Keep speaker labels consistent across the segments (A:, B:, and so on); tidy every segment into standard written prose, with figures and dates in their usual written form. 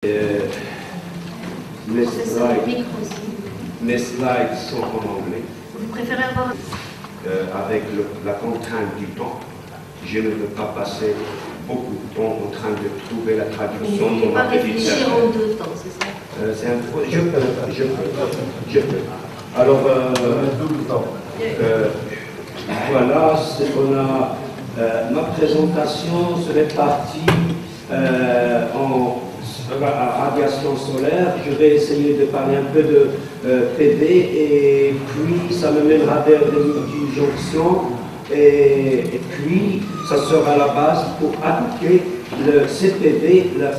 A: Mes slides sont en anglais.
B: Vous préférez avoir...
A: Avec la contrainte du temps, je ne veux pas passer beaucoup de temps en train de trouver la traduction.
B: Vous ne pouvez pas réfléchir en deux temps, c'est ça?
A: Je peux. Alors, voilà, on a ma présentation serait partie en radiation solaire. Je vais essayer de parler un peu de PV et puis ça me mènera vers des multijonctions et puis ça sera la base pour appliquer le CPV, le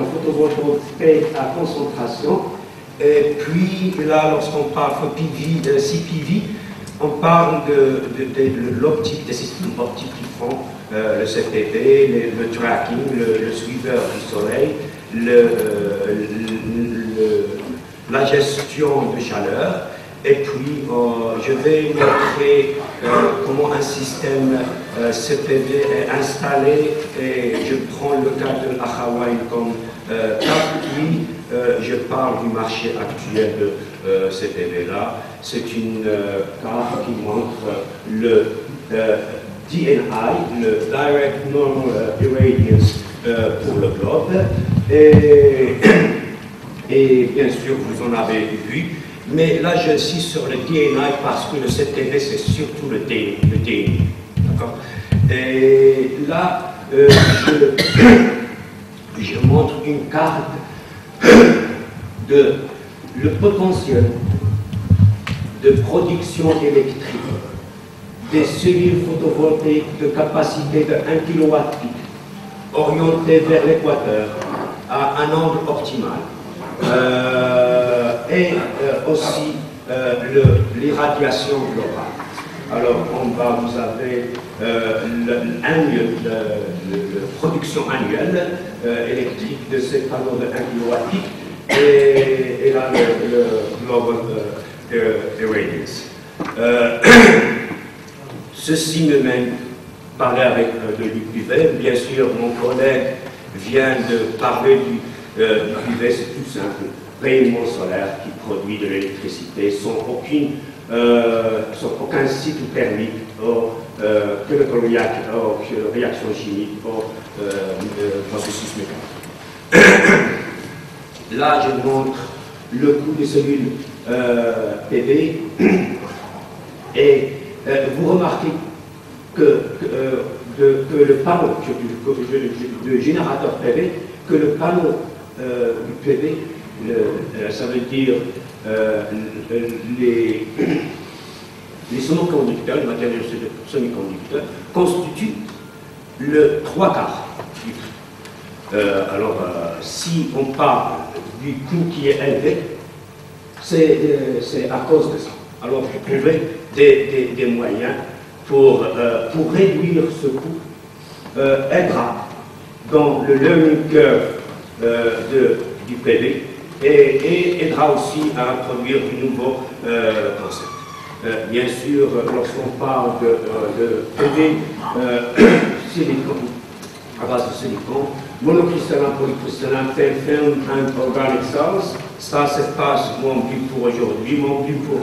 A: photovoltaïque à concentration. Et puis là, lorsqu'on parle de CPV, on parle de l'optique, des systèmes optiques qui font le CPV, le tracking, le suiveur du soleil, la gestion de chaleur. Et puis, je vais montrer comment un système CPV est installé. Et je prends le cas de la Hawaï comme cas, puis je parle du marché actuel de CPV-là. C'est une carte qui montre le DNI, le Direct Normal Irradiance pour le globe. Et bien sûr, vous en avez vu. Mais là, j'insiste sur le DNI parce que le CPV, c'est surtout le DNI. D'accord? Et là, je montre une carte de le potentiel de production électrique des cellules photovoltaïques de capacité de 1 kW orientées vers l'équateur à un angle optimal. Et aussi l'irradiation globale. Alors, en bas, vous avez la production annuelle électrique de ces panneaux de 1 kW et là, le global irradiance. Ceci me mène parler avec de l'UPV. Bien sûr, mon collègue vient de parler du UPV, c'est tout simple. Rayonnement solaire qui produit de l'électricité sans aucun cycle thermique, réaction chimique, processus mécanique. Là, je montre le coût des cellules PV et vous remarquez que le panneau, le générateur PV, que le panneau du PV, ça veut dire les semi-conducteurs, les matériaux semi-conducteurs, constituent le 3/4 du prix. Alors, si on parle du coût qui est élevé, c'est à cause de ça. Alors, vous trouvez des moyens pour réduire ce coût aidera dans le learning curve du PV et aidera aussi à introduire de nouveaux concepts. Bien sûr, lorsqu'on parle de PV silicone, à base de silicone, monocristallin, polycristallin, thin film and organic cells, ça c'est pas mon but pour aujourd'hui. Mon but pour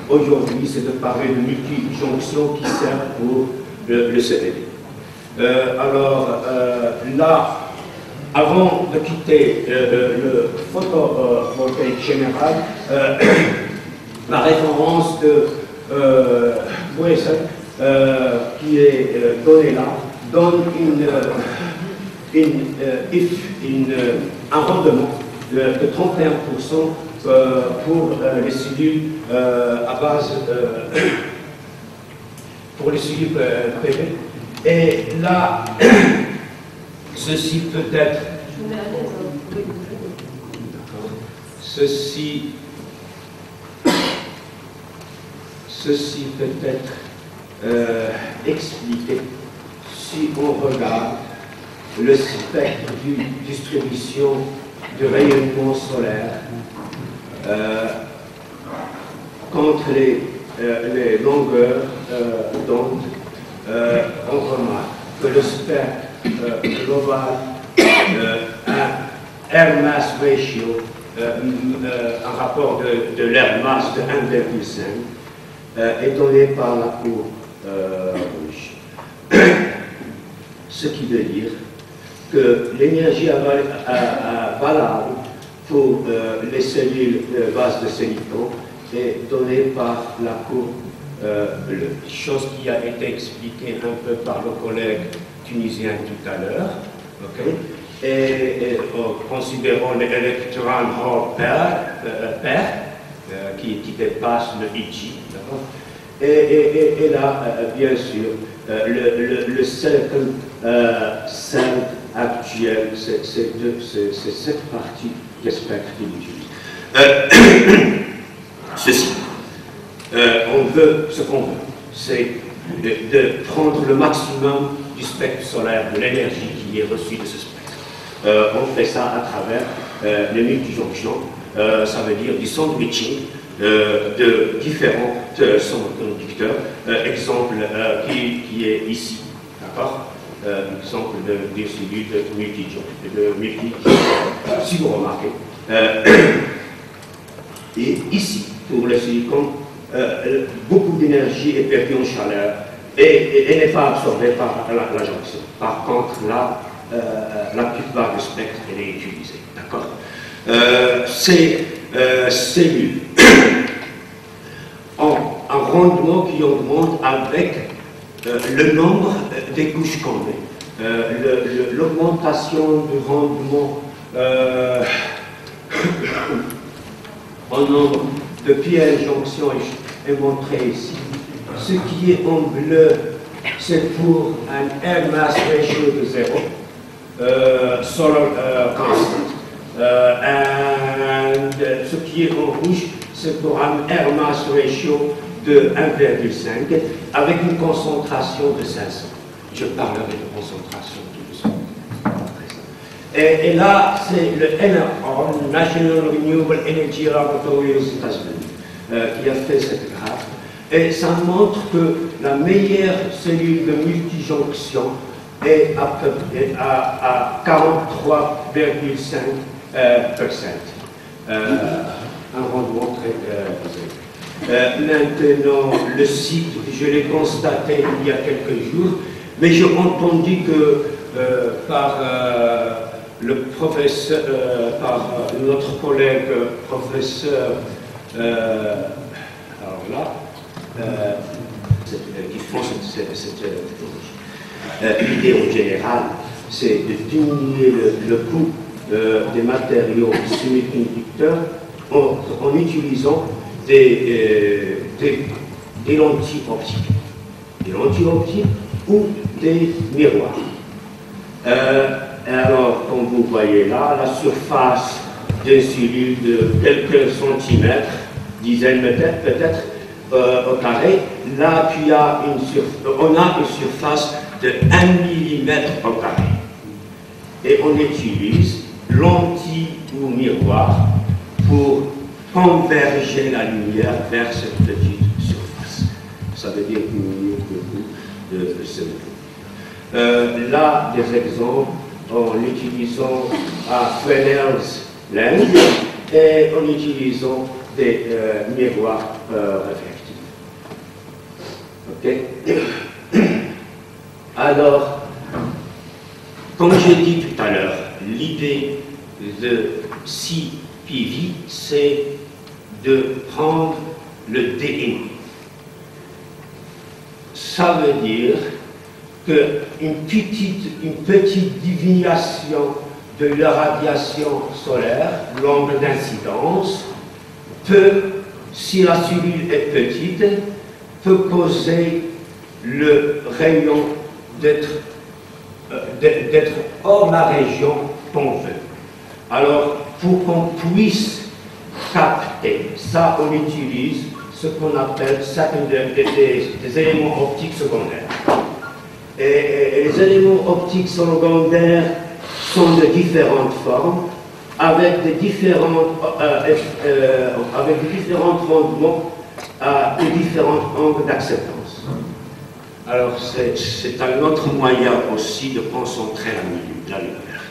A: aujourd'hui, c'est de parler de multi-jonctions qui servent pour le CPV. Alors là, avant de quitter le photovoltaïque général, la référence de Boyson, qui est donnée là, donne un rendement de 31% pour les cellules à base pour les cellules PV. Et là, ceci peut être ceci peut être expliqué si on regarde le spectre de distribution du rayonnement solaire contre les longueurs d'onde. On remarque que le spectre global a air mass ratio, un rapport de l'air masse de 1,5 est donné par la cour rouge. Ce qui veut dire que l'énergie valable pour les cellules bases de silicone est donnée par la cour bleue. Chose qui a été expliquée un peu par le collègue tunisien tout à l'heure. Okay. Et considérons l'électron hole pair qui dépasse le Ig. Et là, bien sûr, le cercle cell actuel, c'est cette partie du spectre qu'il utilise. Ceci, ce qu'on veut, c'est de prendre le maximum du spectre solaire, de l'énergie qui est reçue de ce spectre. On fait ça à travers les multijonctions, ça veut dire du sandwiching de différents semi-conducteurs. Exemple qui est ici, d'accord? Exemple de celui de multi, si vous remarquez. Et ici, pour le silicone, beaucoup d'énergie est perdue en chaleur et n'est pas absorbée par la jonction. Par contre, là, la plupart du spectre elle est utilisée. D'accord? Ces cellules ont un rendement qui augmente avec le nombre des couches qu'on met. L'augmentation du rendement en nombre de pièges jonction est montré ici. Ce qui est en bleu, c'est pour un air mass ratio de 0. Solar constant. And ce qui est en rouge, c'est pour un air mass ratio de 1,5 avec une concentration de 500. Je parlerai de concentration tout de suite. Et là, c'est le NRO, National Renewable Energy Laboratory aux États-Unis, qui a fait cette graphe. Et ça montre que la meilleure cellule de multijonction est à peu près à 43,5%. Un rendement très élevé. Maintenant, le site, je l'ai constaté il y a quelques jours, mais j'ai entendu que par le professeur, par notre collègue professeur, alors là, qui font cette technologie. L'idée en général, c'est de diminuer le coût des matériaux semi-conducteurs en utilisant des lentilles optiques. Des lentilles optiques ou des miroirs. Alors, comme vous voyez là, la surface d'une cellule de quelques centimètres, dizaines peut-être, au carré, là, on a une surface de 1 mm au carré. Et on utilise lentille ou miroir pour converger la lumière vers cette petite surface. Ça veut dire diminuer le coût de ce. Là, des exemples en utilisant Fresnel's lens et en utilisant des miroirs réflectifs. Ok? Alors, comme j'ai dit tout à l'heure, l'idée de CPV, c'est de prendre le DNI. Ça veut dire qu'une petite déviation de la radiation solaire, l'angle d'incidence, peut, si la cellule est petite, peut causer le rayon d'être hors la région qu'on veut. Alors, pour qu'on puisse capter, ça, on utilise ce qu'on appelle des éléments optiques secondaires. Et les éléments optiques secondaires sont de différentes formes, avec des différents rendements à de différents angles d'acceptance. Alors, c'est un autre moyen aussi de concentrer la lumière.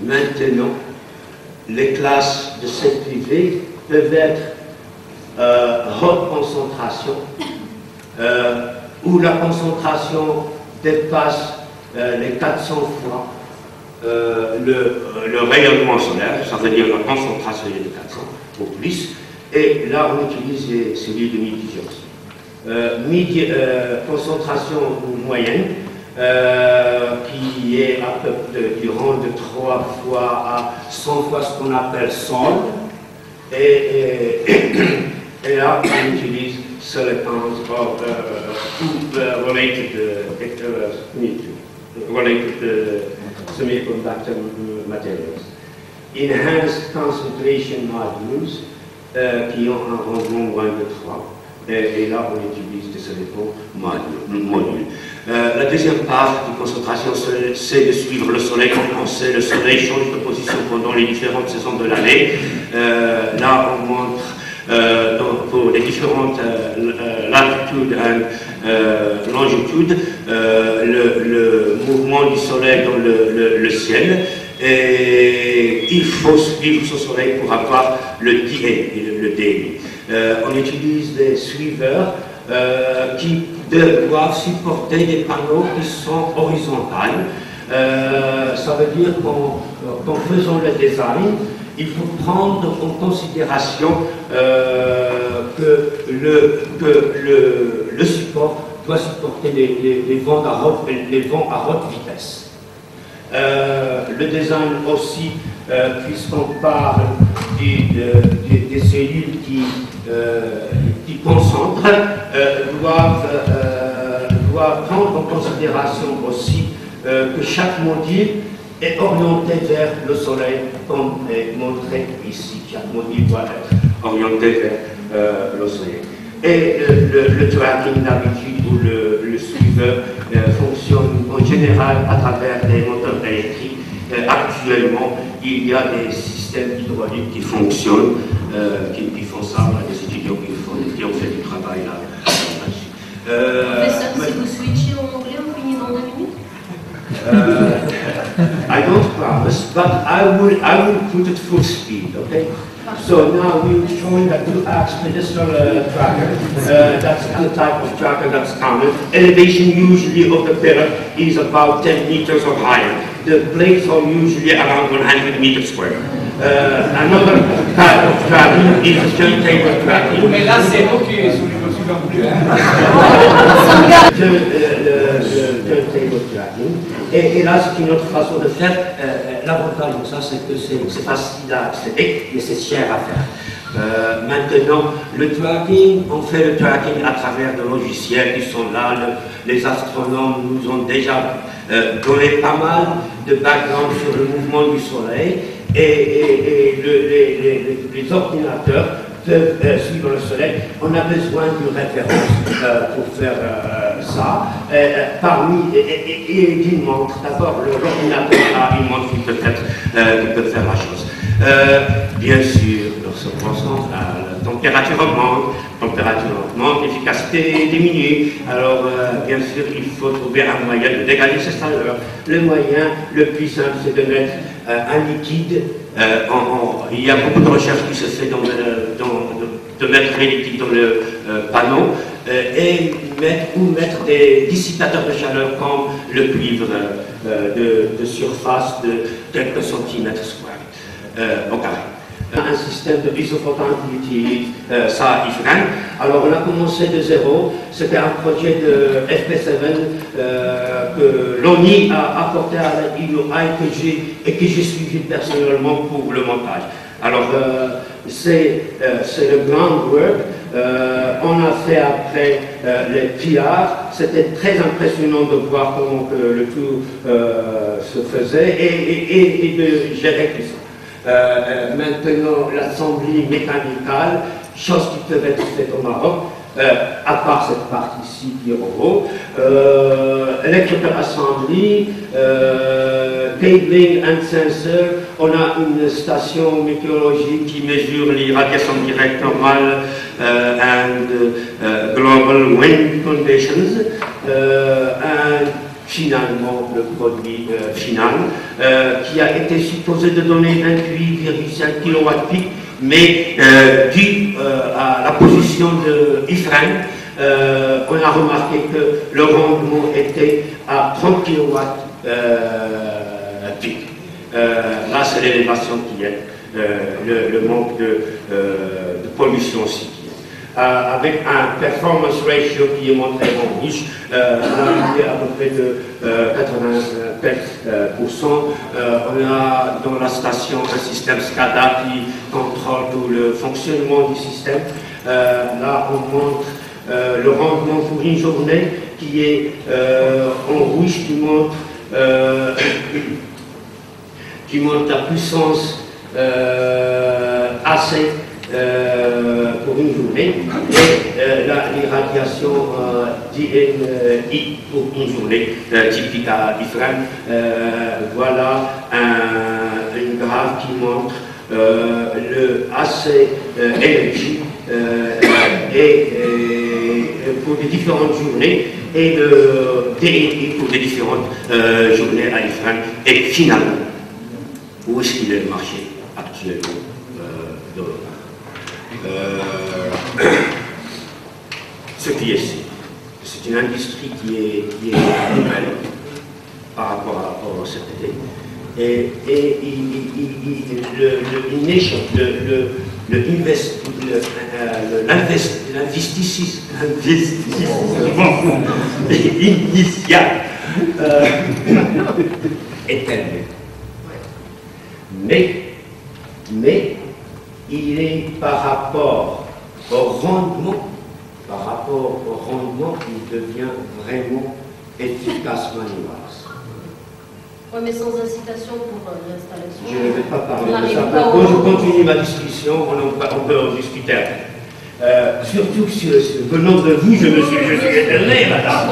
A: Maintenant, les classes de CPV peuvent être haute concentration, où la concentration dépasse les 400 fois le rayonnement solaire, ça veut dire la concentration est de 400 ou plus, et là on utilise celui de midi-dioxyde. Concentration moyenne, qui est à peu du rang de 3 fois à 100 fois ce qu'on appelle sol, et là on utilise silicons related semiconductor materials. Enhanced concentration modules qui ont un rendement moins de 3. Et là, on utilise des silicon modules. La deuxième part de concentration, c'est de suivre le Soleil. Comme on sait, le Soleil change de position pendant les différentes saisons de l'année. Là, on montre pour les différentes latitudes et longitudes le mouvement du Soleil dans le ciel. Et il faut suivre ce Soleil pour avoir le DA. On utilise des suiveurs qui doivent supporter des panneaux qui sont horizontales. Ça veut dire qu'en faisant le design, il faut prendre en considération que le support doit supporter les vents à haute vitesse. Le design aussi, puisqu'on parle des cellules qui concentrent, doivent prendre en considération aussi que chaque module est orienté vers le Soleil, comme est montré ici. Chaque module doit être orienté vers le Soleil. Et le tracking d'habitude ou le suiveur fonctionne en général à travers des moteurs électriques. Actuellement, il y a des systèmes hydrauliques qui fonctionnent, qui font ça. On a des étudiants qui ont fait du travail là-dessus.
B: Professeur, si vous switchez en anglais, on finit dans 2 minutes?
A: I don't promise, but I will put it full speed, okay? So now we'll join the 2-ax pedestal tracker. That's the type of tracker that's common. Elevation usually of the pillar is about 10 meters or higher. The plates are usually around 100 meters square. Another type of tracking is the turntable tracking.
C: Mais là, c'est nous qui sommes super bouclés.
A: Le turntable tracking. Et là, c'est une autre façon de faire. L'avantage de ça, c'est que c'est facile à accéder, mais c'est cher à faire. Maintenant, le tracking, on fait le tracking à travers des logiciels qui sont là. Les astronomes nous ont déjà donné pas mal de background sur le mouvement du Soleil, et les ordinateurs peuvent suivre le Soleil. On a besoin d'une référence pour faire ça. Et d'une montre. D'abord, l'ordinateur a une montre qui peut faire la chose. Bien sûr, lorsqu'on concentre, la température augmente, l'efficacité diminue. Alors, bien sûr, il faut trouver un moyen de dégager ces chaleurs. Le moyen le plus simple, c'est de mettre un liquide. Il y a beaucoup de recherches qui se fait de mettre les liquides dans le panneau et mettre des dissipateurs de chaleur comme le cuivre de surface de quelques centimètres square au carré. Un système de isophoton qui utilise ça à Ifrane. Alors on a commencé de zéro, c'était un projet de FP7 que l'ONI a apporté à la IOI et que j'ai suivi personnellement pour le montage. Alors c'est le groundwork. On a fait après les PR. C'était très impressionnant de voir comment le tout se faisait et de gérer tout ça. Maintenant, l'assembly mécanicale, choses qui peuvent être faites au Maroc, à part cette partie-ci qui est en haut. Electrical assembly, cabling and sensor. On a une station météorologique qui mesure les radiations directes normales and global wind conditions. And finalement le produit final, qui a été supposé de donner 28,5 kWp, mais dû à la position de Ifrane, on a remarqué que le rendement était à 30 kWp. Là, c'est l'élévation qui est, le manque de pollution aussi. Avec un performance ratio qui est montré en rouge, on a arrivé à peu près de 80%. On a dans la station un système SCADA qui contrôle tout le fonctionnement du système. Là, on montre le rendement pour une journée qui est en rouge, qui montre la puissance AC pour une journée, et l'irradiation DNI pour une journée typique à Ifrane. Voilà une graphe qui montre le AC Energy pour les différentes journées et le DNI pour les différentes journées à Ifrane. Et finalement, où est-ce qu'il est le marché actuellement de l'eau? Ce qui est sûr, c'est une industrie qui est nouvelle par rapport à cet été. Et l'investissement initial est élevé. Mais il est par rapport au rendement, il devient vraiment efficacement innovant.
B: Oui, mais sans incitation pour l'installation.
A: Je ne vais pas parler de ça. Quand je continue ma discussion, on peut en discuter après. Surtout venant de vous, je suis étonné, madame.